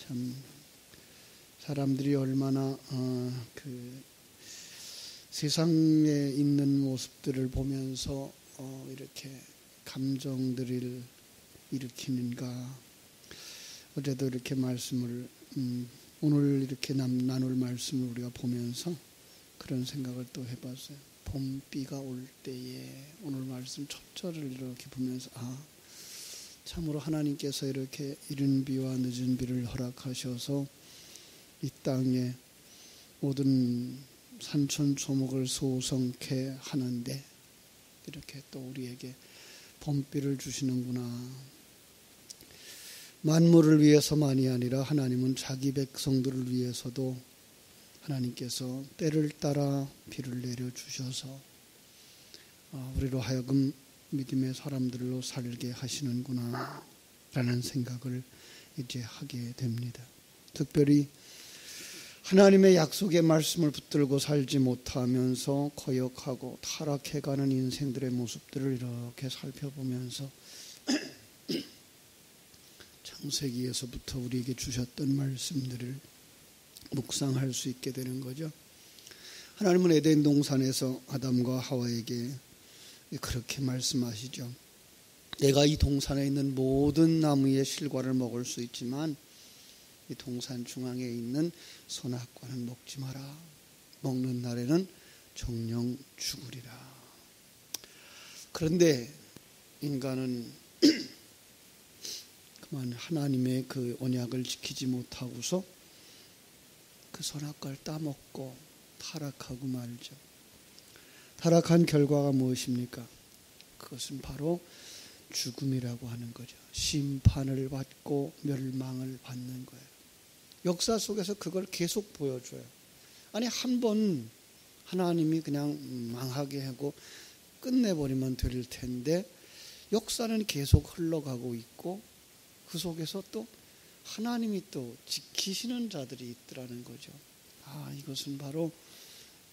참 사람들이 얼마나 세상에 있는 모습들을 보면서 이렇게 감정들을 일으키는가. 어제도 이렇게 말씀을 오늘 이렇게 나눌 말씀을 우리가 보면서 그런 생각을 또 해봤어요. 봄비가 올 때에 오늘 말씀 첫 절을 이렇게 보면서 참으로 하나님께서 이렇게 이른 비와 늦은 비를 허락하셔서 이 땅에 모든 산천초목을 소성케 하는데 이렇게 또 우리에게 봄비를 주시는구나. 만물을 위해서만이 아니라 하나님은 자기 백성들을 위해서도 하나님께서 때를 따라 비를 내려주셔서 우리로 하여금 믿음의 사람들로 살게 하시는구나 라는 생각을 이제 하게 됩니다. 특별히 하나님의 약속의 말씀을 붙들고 살지 못하면서 거역하고 타락해가는 인생들의 모습들을 이렇게 살펴보면서 창세기에서부터 우리에게 주셨던 말씀들을 묵상할 수 있게 되는 거죠. 하나님은 에덴 동산에서 아담과 하와에게 그렇게 말씀하시죠. 내가 이 동산에 있는 모든 나무의 실과를 먹을 수 있지만 이 동산 중앙에 있는 선악과는 먹지 마라. 먹는 날에는 정령 죽으리라. 그런데 인간은 그만 하나님의 그 언약을 지키지 못하고서 그 선악과를 따먹고 타락하고 말죠. 타락한 결과가 무엇입니까? 그것은 바로 죽음이라고 하는 거죠. 심판을 받고 멸망을 받는 거예요. 역사 속에서 그걸 계속 보여줘요. 아니 한 번 하나님이 그냥 망하게 하고 끝내버리면 될 텐데 역사는 계속 흘러가고 있고 그 속에서 또 하나님이 또 지키시는 자들이 있더라는 거죠. 이것은 바로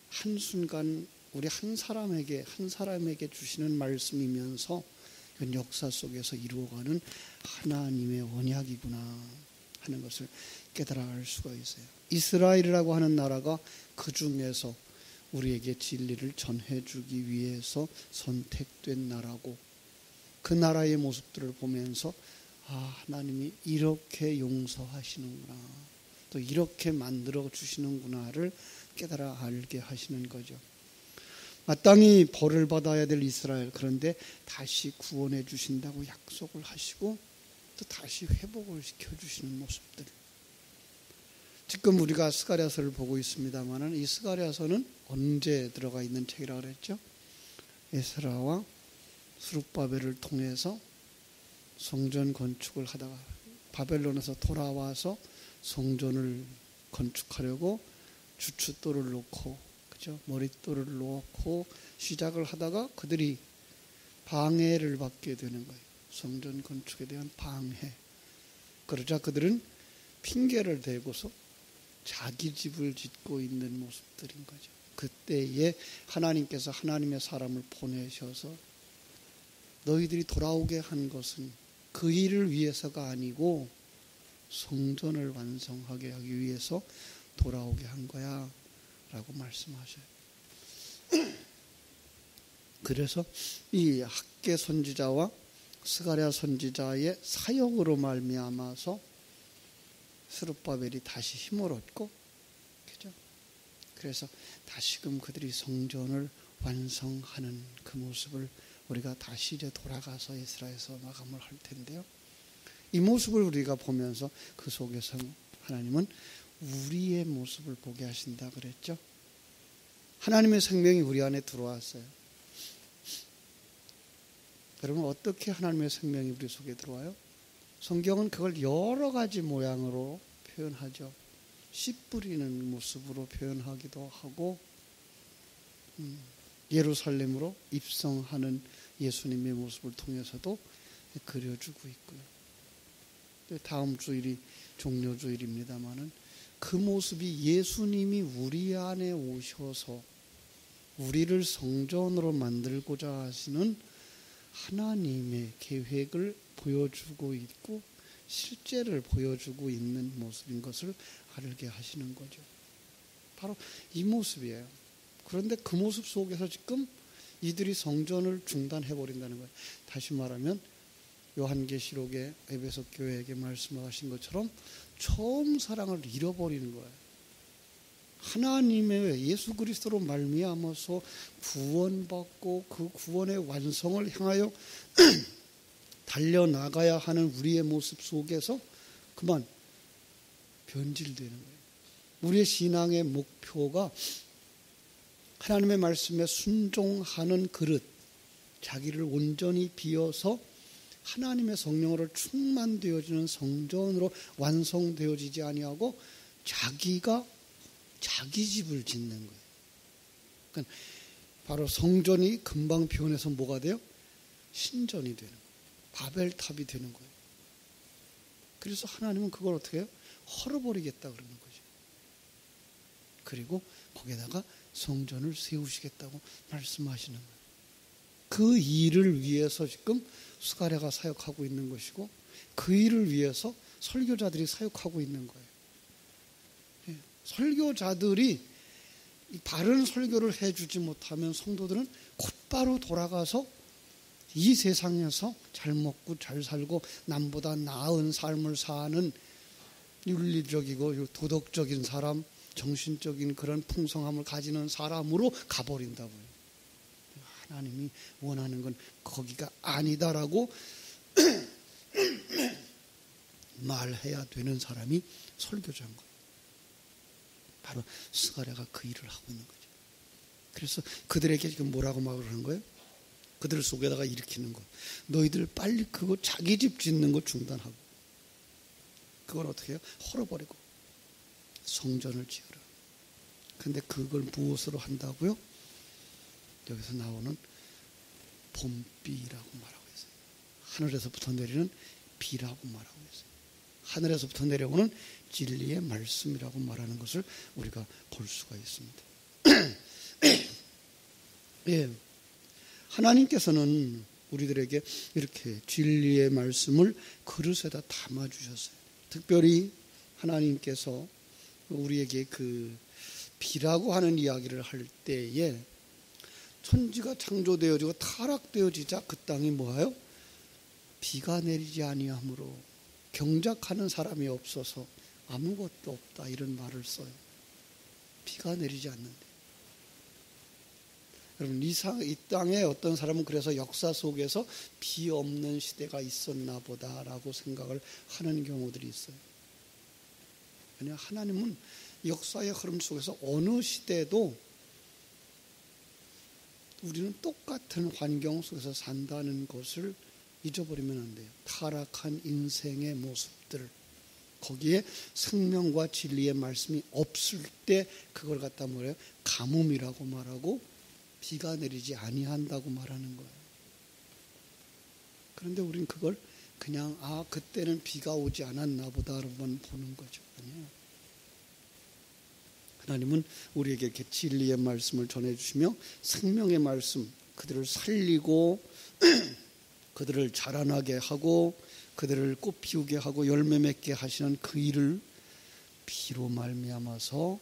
한순간 우리 한 사람에게 주시는 말씀이면서 이건 역사 속에서 이루어가는 하나님의 언약이구나 하는 것을 깨달아 알 수가 있어요. 이스라엘이라고 하는 나라가 그 중에서 우리에게 진리를 전해주기 위해서 선택된 나라고 그 나라의 모습들을 보면서 하나님이 이렇게 용서하시는구나 또 이렇게 만들어 주시는구나를 깨달아 알게 하시는 거죠. 마땅히 벌을 받아야 될 이스라엘, 그런데 다시 구원해 주신다고 약속을 하시고 또 다시 회복을 시켜주시는 모습들. 지금 우리가 스가랴서를 보고 있습니다만 이 스가랴서는 언제 들어가 있는 책이라고 그랬죠? 에스라와 스룹바벨을 통해서 성전 건축을 하다가 바벨론에서 돌아와서 성전을 건축하려고 주춧돌을 놓고 머릿돌을 놓고 시작을 하다가 그들이 방해를 받게 되는 거예요. 성전 건축에 대한 방해. 그러자 그들은 핑계를 대고서 자기 집을 짓고 있는 모습들인 거죠. 그때에 하나님께서 하나님의 사람을 보내셔서 너희들이 돌아오게 한 것은 그 일을 위해서가 아니고 성전을 완성하게 하기 위해서 돌아오게 한 거야 라고 말씀하셔요. 그래서 이 학개 선지자와 스가랴 선지자의 사역으로 말미암아서 스룹바벨이 다시 힘을 얻고, 그죠? 그래서 다시금 그들이 성전을 완성하는 그 모습을 우리가 다시 이제 돌아가서 에스라에서 마감을 할 텐데요. 이 모습을 우리가 보면서 그 속에서 하나님은 우리의 모습을 보게 하신다 그랬죠. 하나님의 생명이 우리 안에 들어왔어요. 여러분 어떻게 하나님의 생명이 우리 속에 들어와요? 성경은 그걸 여러 가지 모양으로 표현하죠. 씨 뿌리는 모습으로 표현하기도 하고 예루살렘으로 입성하는 예수님의 모습을 통해서도 그려주고 있고요. 다음 주일이 종료주일입니다마는 그 모습이 예수님이 우리 안에 오셔서 우리를 성전으로 만들고자 하시는 하나님의 계획을 보여주고 있고 실제를 보여주고 있는 모습인 것을 알게 하시는 거죠. 바로 이 모습이에요. 그런데 그 모습 속에서 지금 이들이 성전을 중단해버린다는 거예요. 다시 말하면 요한계시록에 에베소 교회에게 말씀하신 것처럼 처음 사랑을 잃어버리는 거예요. 하나님의 예수 그리스도로 말미암아서 구원받고 그 구원의 완성을 향하여 달려나가야 하는 우리의 모습 속에서 그만 변질되는 거예요. 우리의 신앙의 목표가 하나님의 말씀에 순종하는 그릇, 자기를 온전히 비워서 하나님의 성령으로 충만되어지는 성전으로 완성되어지지 아니하고 자기가 자기 집을 짓는 거예요. 그러니까 바로 성전이 금방 변해서 뭐가 돼요? 신전이 되는 거예요. 바벨탑이 되는 거예요. 그래서 하나님은 그걸 어떻게 해요? 헐어버리겠다 그러는 거죠. 그리고 거기에다가 성전을 세우시겠다고 말씀하시는 거예요. 그 일을 위해서 지금 스가랴가 사역하고 있는 것이고 그 일을 위해서 설교자들이 사역하고 있는 거예요. 설교자들이 바른 설교를 해주지 못하면 성도들은 곧바로 돌아가서 이 세상에서 잘 먹고 잘 살고 남보다 나은 삶을 사는 윤리적이고 도덕적인 사람, 정신적인 그런 풍성함을 가지는 사람으로 가버린다고요. 하나님이 원하는 건 거기가 아니다라고 말해야 되는 사람이 설교자인 거예요. 바로 스가랴가 그 일을 하고 있는 거죠. 그래서 그들에게 지금 뭐라고 말을 하는 거예요? 그들 속에다가 일으키는 거. 너희들 빨리 그거 자기 집 짓는 거 중단하고 그걸 어떻게 해요? 헐어버리고 성전을 지어라. 근데 그걸 무엇으로 한다고요? 여기서 나오는 봄비라고 말하고 있어요. 하늘에서부터 내리는 비라고 말하고 있어요. 하늘에서부터 내려오는 진리의 말씀이라고 말하는 것을 우리가 볼 수가 있습니다. 예, 하나님께서는 우리들에게 이렇게 진리의 말씀을 그릇에다 담아주셨어요. 특별히 하나님께서 우리에게 그 비라고 하는 이야기를 할 때에 천지가 창조되어지고 타락되어지자 그 땅이 뭐예요? 비가 내리지 아니하므로 경작하는 사람이 없어서 아무것도 없다 이런 말을 써요. 비가 내리지 않는데. 여러분 이 땅에 어떤 사람은 그래서 역사 속에서 비 없는 시대가 있었나 보다라고 생각을 하는 경우들이 있어요. 왜냐하면 하나님은 역사의 흐름 속에서 어느 시대도 우리는 똑같은 환경 속에서 산다는 것을 잊어버리면 안 돼요. 타락한 인생의 모습들, 거기에 생명과 진리의 말씀이 없을 때 그걸 갖다 뭐래요? 가뭄이라고 말하고 비가 내리지 아니한다고 말하는 거예요. 그런데 우린 그걸 그냥 그때는 비가 오지 않았나 보다로만 보는 거죠. 아니에요. 하나님은 우리에게 이렇게 진리의 말씀을 전해주시며 생명의 말씀, 그들을 살리고 그들을 자라나게 하고 그들을 꽃 피우게 하고 열매 맺게 하시는 그 일을 비로 말미암아서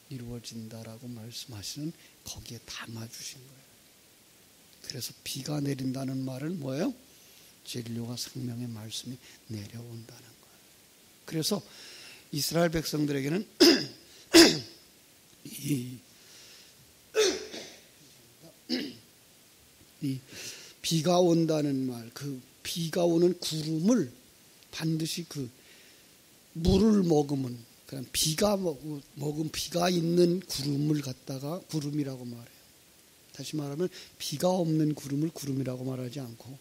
이루어진다라고 말씀하시는 거기에 담아주신 거예요. 그래서 비가 내린다는 말은 뭐예요? 진리와 생명의 말씀이 내려온다는 거예요. 그래서 이스라엘 백성들에게는 이 비가 온다는 말, 그 비가 오는 구름을 반드시 그 물을 머금은 그냥 비가 먹은 비가 있는 구름을 갖다가 구름이라고 말해요. 다시 말하면 비가 없는 구름을 구름이라고 말하지 않고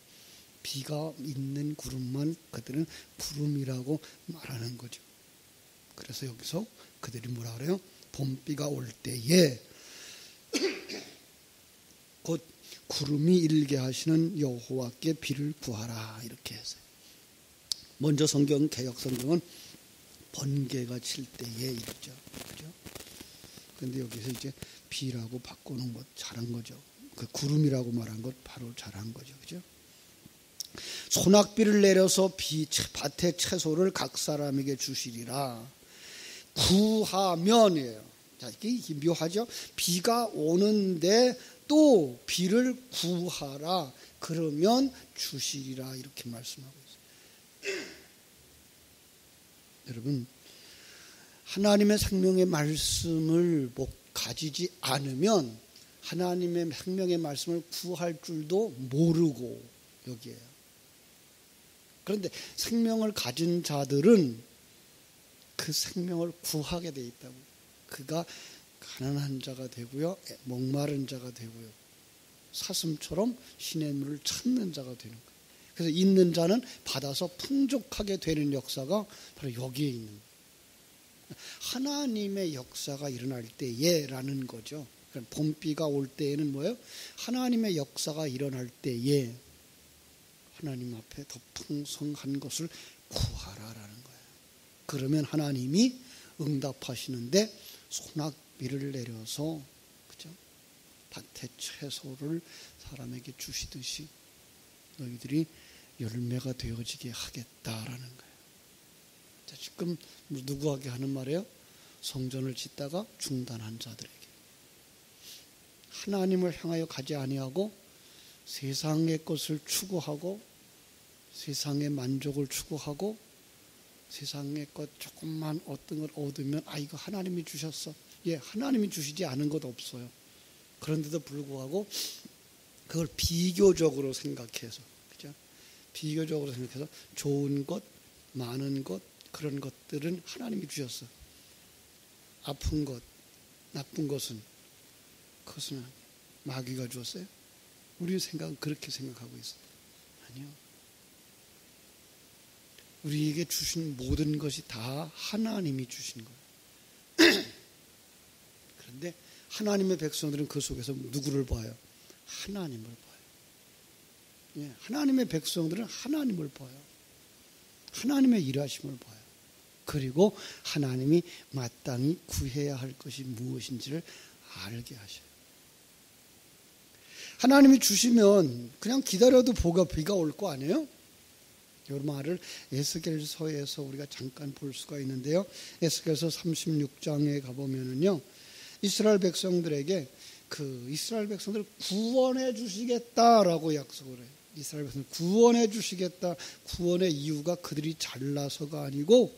비가 있는 구름만 그들은 구름이라고 말하는 거죠. 그래서 여기서 그들이 뭐라 그래요? 봄비가 올 때에 곧 구름이 일게 하시는 여호와께 비를 구하라 이렇게 했어요. 먼저 성경 개역 성경은 번개가 칠 때에 이랬죠. 그죠? 그런데 여기서 이제 비라고 바꾸는 것 잘한 거죠. 그 구름이라고 말한 것 바로 잘한 거죠. 그죠? 소낙비를 내려서 밭의 채소를 각 사람에게 주시리라. 구하면이에요. 자, 이게 묘하죠? 비가 오는데 또 비를 구하라. 그러면 주시리라. 이렇게 말씀하고 있어요. 여러분, 하나님의 생명의 말씀을 가지지 않으면 하나님의 생명의 말씀을 구할 줄도 모르고 여기에요. 그런데 생명을 가진 자들은 그 생명을 구하게 돼 있다고. 그가 가난한 자가 되고요, 목마른 자가 되고요, 사슴처럼 신의 물을 찾는 자가 되는 거예요. 그래서 있는 자는 받아서 풍족하게 되는 역사가 바로 여기에 있는 거예요. 하나님의 역사가 일어날 때에라는 거죠. 그러니까 봄비가 올 때에는 뭐예요? 하나님의 역사가 일어날 때에 하나님 앞에 더 풍성한 것을 구하라라는 거예요. 그러면 하나님이 응답하시는데 소낙비를 내려서, 그죠? 밭의 채소를 사람에게 주시듯이 너희들이 열매가 되어지게 하겠다라는 거예요. 자, 지금 누구에게 하는 말이에요? 성전을 짓다가 중단한 자들에게. 하나님을 향하여 가지 아니하고 세상의 것을 추구하고 세상의 만족을 추구하고 세상의 것 조금만 어떤 걸 얻으면 이거 하나님이 주셨어. 예, 하나님이 주시지 않은 것 없어요. 그런데도 불구하고 그걸 비교적으로 생각해서, 그죠? 비교적으로 생각해서 좋은 것, 많은 것, 그런 것들은 하나님이 주셨어. 아픈 것, 나쁜 것은 그것은 마귀가 주었어요. 우리 생각은 그렇게 생각하고 있어요. 아니요. 우리에게 주신 모든 것이 다 하나님이 주신 거예요. 그런데 하나님의 백성들은 그 속에서 누구를 봐요? 하나님을 봐요. 예, 하나님의 백성들은 하나님을 봐요. 하나님의 일하심을 봐요. 그리고 하나님이 마땅히 구해야 할 것이 무엇인지를 알게 하셔요. 하나님이 주시면 그냥 기다려도 비가 올 거 아니에요? 이 말을 에스겔서에서 우리가 잠깐 볼 수가 있는데요. 에스겔서 36장에 가보면은요, 이스라엘 백성들에게 이스라엘 백성들을 구원해 주시겠다라고 약속을 해요. 이스라엘 백성들 구원해 주시겠다. 구원의 이유가 그들이 잘나서가 아니고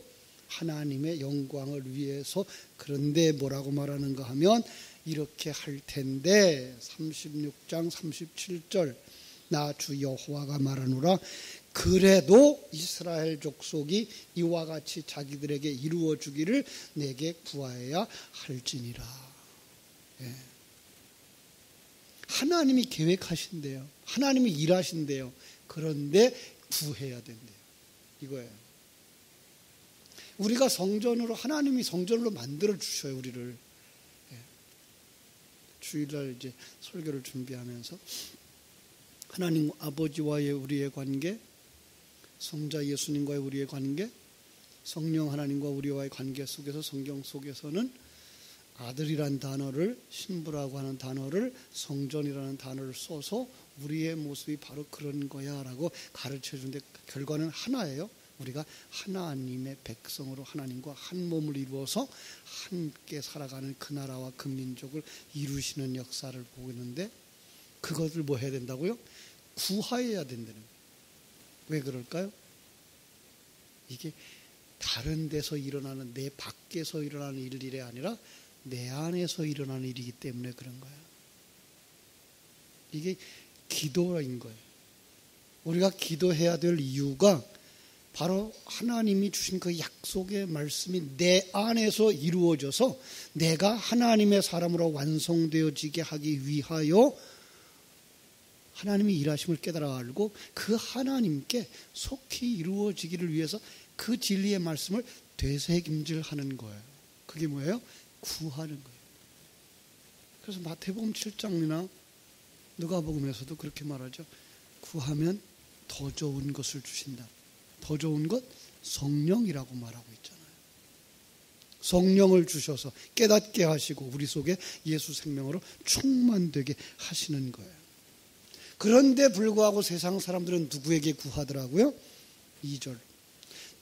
하나님의 영광을 위해서. 그런데 뭐라고 말하는가 하면 이렇게 할 텐데 36장 37절 나 주 여호와가 말하노라. 그래도 이스라엘 족속이 이와 같이 자기들에게 이루어 주기를 내게 구하여야 할지니라. 예. 하나님이 계획하신대요. 하나님이 일하신대요. 그런데 구해야 된대요. 이거예요. 우리가 성전으로, 하나님이 성전으로 만들어 주셔요, 우리를. 예. 주일날 이제 설교를 준비하면서 하나님 아버지와의 우리의 관계, 성자 예수님과의 우리의 관계, 성령 하나님과 우리와의 관계 속에서 성경 속에서는 아들이란 단어를, 신부라고 하는 단어를, 성전이라는 단어를 써서 우리의 모습이 바로 그런 거야 라고 가르쳐 주는데 결과는 하나예요. 우리가 하나님의 백성으로 하나님과 한 몸을 이루어서 함께 살아가는 그 나라와 그 민족을 이루시는 역사를 보고 있는데 그것을 뭐 해야 된다고요? 구하여야 된다는 거예요. 왜 그럴까요? 이게 다른 데서 일어나는, 내 밖에서 일어나는 일이 아니라 내 안에서 일어나는 일이기 때문에 그런 거예요. 이게 기도인 거예요. 우리가 기도해야 될 이유가 바로 하나님이 주신 그 약속의 말씀이 내 안에서 이루어져서 내가 하나님의 사람으로 완성되어지게 하기 위하여 하나님이 일하심을 깨달아 알고 그 하나님께 속히 이루어지기를 위해서 그 진리의 말씀을 되새김질하는 거예요. 그게 뭐예요? 구하는 거예요. 그래서 마태복음 7장이나 누가복음에서도 그렇게 말하죠. 구하면 더 좋은 것을 주신다. 더 좋은 것? 성령이라고 말하고 있잖아요. 성령을 주셔서 깨닫게 하시고 우리 속에 예수 생명으로 충만되게 하시는 거예요. 그런데 불구하고 세상 사람들은 누구에게 구하더라고요? 2절.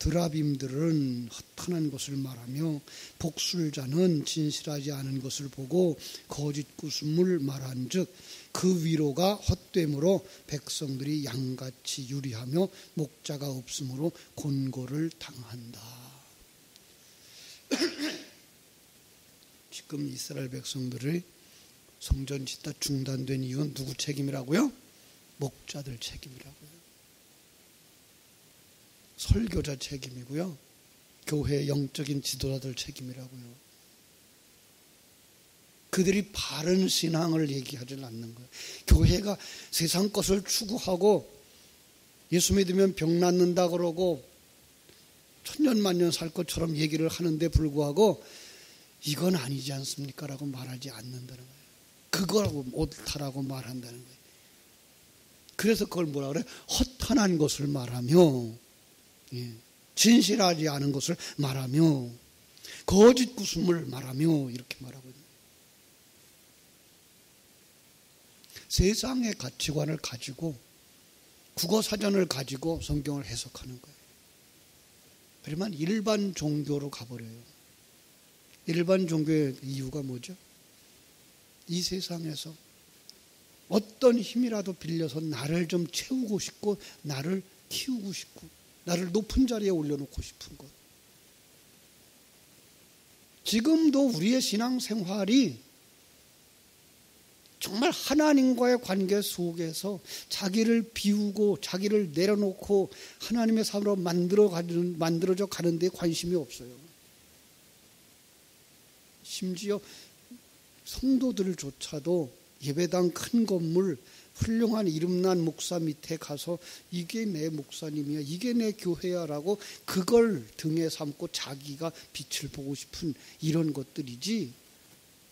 드라빔들은 허탄한 것을 말하며 복술자는 진실하지 않은 것을 보고 거짓 구슴을 말한즉 그 위로가 헛됨으로 백성들이 양같이 유리하며 목자가 없으므로 곤고를 당한다. 지금 이스라엘 백성들의 성전 짓다 중단된 이유는 누구 책임이라고요? 목자들 책임이라고요. 설교자 책임이고요. 교회의 영적인 지도자들 책임이라고요. 그들이 바른 신앙을 얘기하지 않는 거예요. 교회가 세상 것을 추구하고 예수 믿으면 병 낫는다 그러고 천년만년 살 것처럼 얘기를 하는데 불구하고 이건 아니지 않습니까? 라고 말하지 않는다는 거예요. 그거라고 옳다라고 말한다는 거예요. 그래서 그걸 뭐라 그래? 허탄한 것을 말하며 진실하지 않은 것을 말하며 거짓 구슴을 말하며 이렇게 말하거든요. 세상의 가치관을 가지고 국어사전을 가지고 성경을 해석하는 거예요. 그러면 일반 종교로 가버려요. 일반 종교의 이유가 뭐죠? 이 세상에서 어떤 힘이라도 빌려서 나를 좀 채우고 싶고 나를 키우고 싶고 나를 높은 자리에 올려놓고 싶은 것. 지금도 우리의 신앙생활이 정말 하나님과의 관계 속에서 자기를 비우고 자기를 내려놓고 하나님의 삶으로 만들어져 가는 데 관심이 없어요. 심지어 성도들조차도 예배당 큰 건물 훌륭한 이름난 목사 밑에 가서 이게 내 목사님이야, 이게 내 교회야 라고 그걸 등에 삼고 자기가 빛을 보고 싶은 이런 것들이지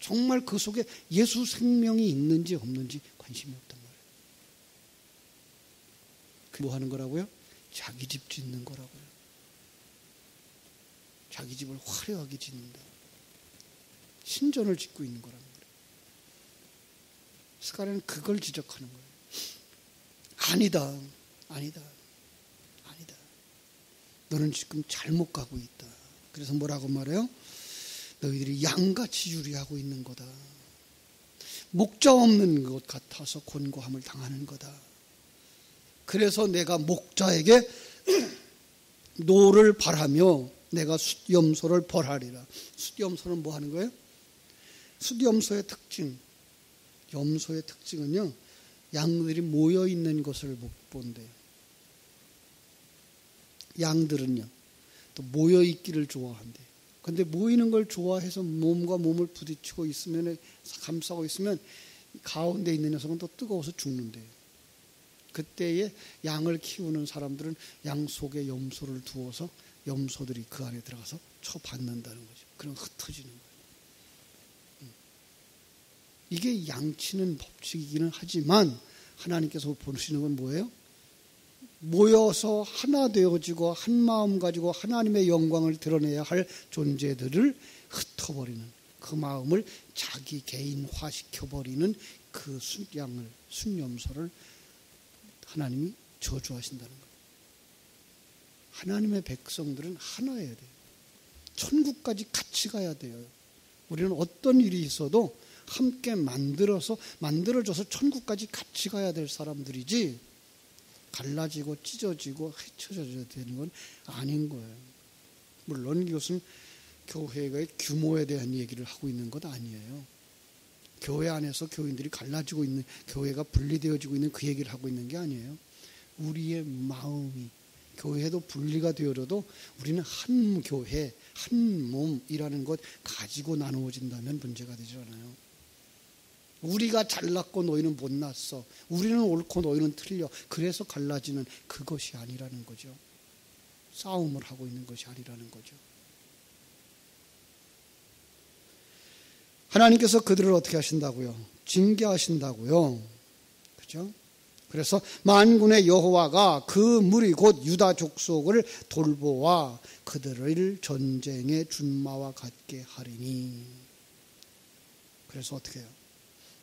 정말 그 속에 예수 생명이 있는지 없는지 관심이 없단 말이에요. 뭐 하는 거라고요? 자기 집 짓는 거라고요. 자기 집을 화려하게 짓는다. 신전을 짓고 있는 거라는 거예요. 스가랴는 그걸 지적하는 거예요. 아니다. 너는 지금 잘못 가고 있다. 그래서 뭐라고 말해요? 너희들이 양같이 유리하고 있는 거다. 목자 없는 것 같아서 곤고함을 당하는 거다. 그래서 내가 목자에게 노를 바라며 내가 숫염소를 벌하리라. 숫염소는 뭐 하는 거예요? 숫염소의 특징, 염소의 특징은요, 양들이 모여 있는 것을 못 본대요. 양들은요, 또 모여 있기를 좋아한대요. 근데 모이는 걸 좋아해서 몸과 몸을 부딪히고 있으면, 감싸고 있으면 가운데 있는 녀석은 또 뜨거워서 죽는데요. 그때에 양을 키우는 사람들은 양 속에 염소를 두어서 염소들이 그 안에 들어가서 쳐받는다는 거죠. 그럼 흩어지는 거예요. 이게 양치는 법칙이기는 하지만 하나님께서 보시는 건 뭐예요? 모여서 하나 되어지고 한 마음 가지고 하나님의 영광을 드러내야 할 존재들을 흩어버리는, 그 마음을 자기 개인화시켜버리는 그 순염소를 하나님이 저주하신다는 거예요. 하나님의 백성들은 하나여야 돼요. 천국까지 같이 가야 돼요. 우리는 어떤 일이 있어도 함께 만들어져서 천국까지 같이 가야 될 사람들이지 갈라지고 찢어지고 헤쳐져야 되는 건 아닌 거예요. 물론 이것은 교회의 규모에 대한 얘기를 하고 있는 것 아니에요. 교회 안에서 교인들이 갈라지고 있는, 교회가 분리되어지고 있는 그 얘기를 하고 있는 게 아니에요. 우리의 마음이, 교회도 분리가 되어져도 우리는 한 교회, 한 몸이라는 것 가지고 나누어진다면 문제가 되지 않아요. 우리가 잘났고 너희는 못났어. 우리는 옳고 너희는 틀려. 그래서 갈라지는 그것이 아니라는 거죠. 싸움을 하고 있는 것이 아니라는 거죠. 하나님께서 그들을 어떻게 하신다고요? 징계하신다고요. 그죠? 그래서 만군의 여호와가 그 무리 곧 유다 족속을 돌보아 그들을 전쟁의 준마와 같게 하리니. 그래서 어떻게 해요?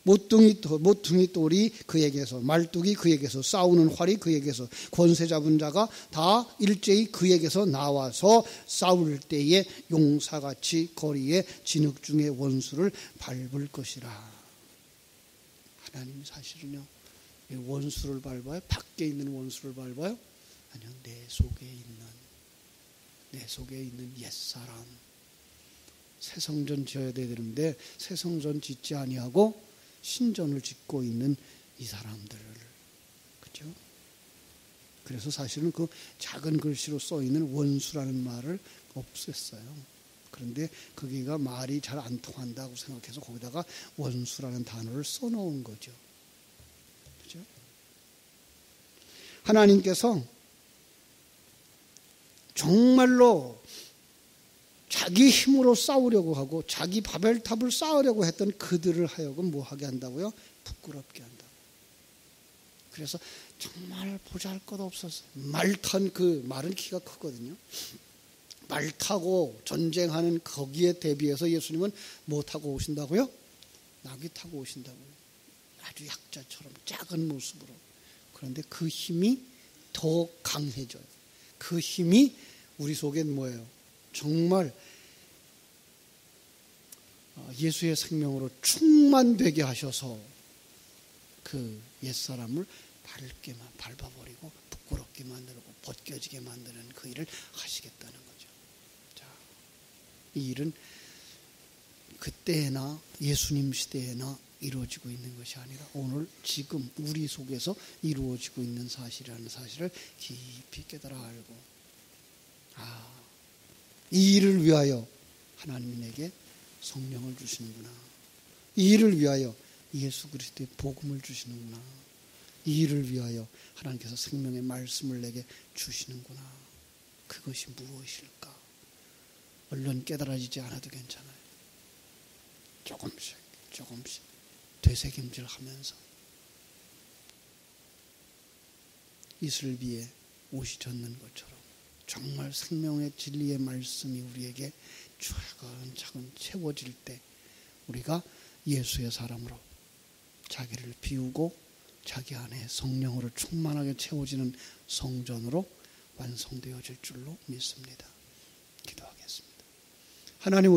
모퉁이 돌이 그에게서, 말뚝이 그에게서, 싸우는 활이 그에게서, 권세 잡은 자가 다 일제히 그에게서 나와서 싸울 때에 용사같이 거리에 진흙 중에 원수를 밟을 것이라. 하나님이 사실은요, 원수를 밟아요? 밖에 있는 원수를 밟아요? 아니요, 내 속에 있는 옛사람. 새 성전 지어야 되는데 새 성전 짓지 아니하고 신전을 짓고 있는 이 사람들을, 그렇죠? 그래서 사실은 그 작은 글씨로 써 있는 원수라는 말을 없앴어요. 그런데 거기가 말이 잘 안 통한다고 생각해서 거기다가 원수라는 단어를 써놓은 거죠. 그렇죠? 하나님께서 정말로 자기 힘으로 싸우려고 하고 자기 바벨탑을 쌓으려고 했던 그들을 하여금 뭐하게 한다고요? 부끄럽게 한다고. 그래서 정말 보잘것없었어요. 말 탄 그 말은 키가 크거든요. 말 타고 전쟁하는 거기에 대비해서 예수님은 뭐 타고 오신다고요? 나귀 타고 오신다고요. 아주 약자처럼 작은 모습으로. 그런데 그 힘이 더 강해져요. 그 힘이 우리 속엔 뭐예요? 정말 예수의 생명으로 충만되게 하셔서 그 옛사람을 밟아버리고 부끄럽게 만들고 벗겨지게 만드는 그 일을 하시겠다는 거죠. 자, 이 일은 그때나 예수님 시대에나 이루어지고 있는 것이 아니라 오늘 지금 우리 속에서 이루어지고 있는 사실이라는 사실을 깊이 깨달아 알고, 이 일을 위하여 하나님이 내게 성령을 주시는구나. 이 일을 위하여 예수 그리스도의 복음을 주시는구나. 이 일을 위하여 하나님께서 생명의 말씀을 내게 주시는구나. 그것이 무엇일까? 얼른 깨달아지지 않아도 괜찮아요. 조금씩 되새김질하면서 이슬비에 옷이 젖는 것처럼 정말 생명의 진리의 말씀이 우리에게 차근차근 채워질 때 우리가 예수의 사람으로 자기를 비우고 자기 안에 성령으로 충만하게 채워지는 성전으로 완성되어질 줄로 믿습니다. 기도하겠습니다. 하나님,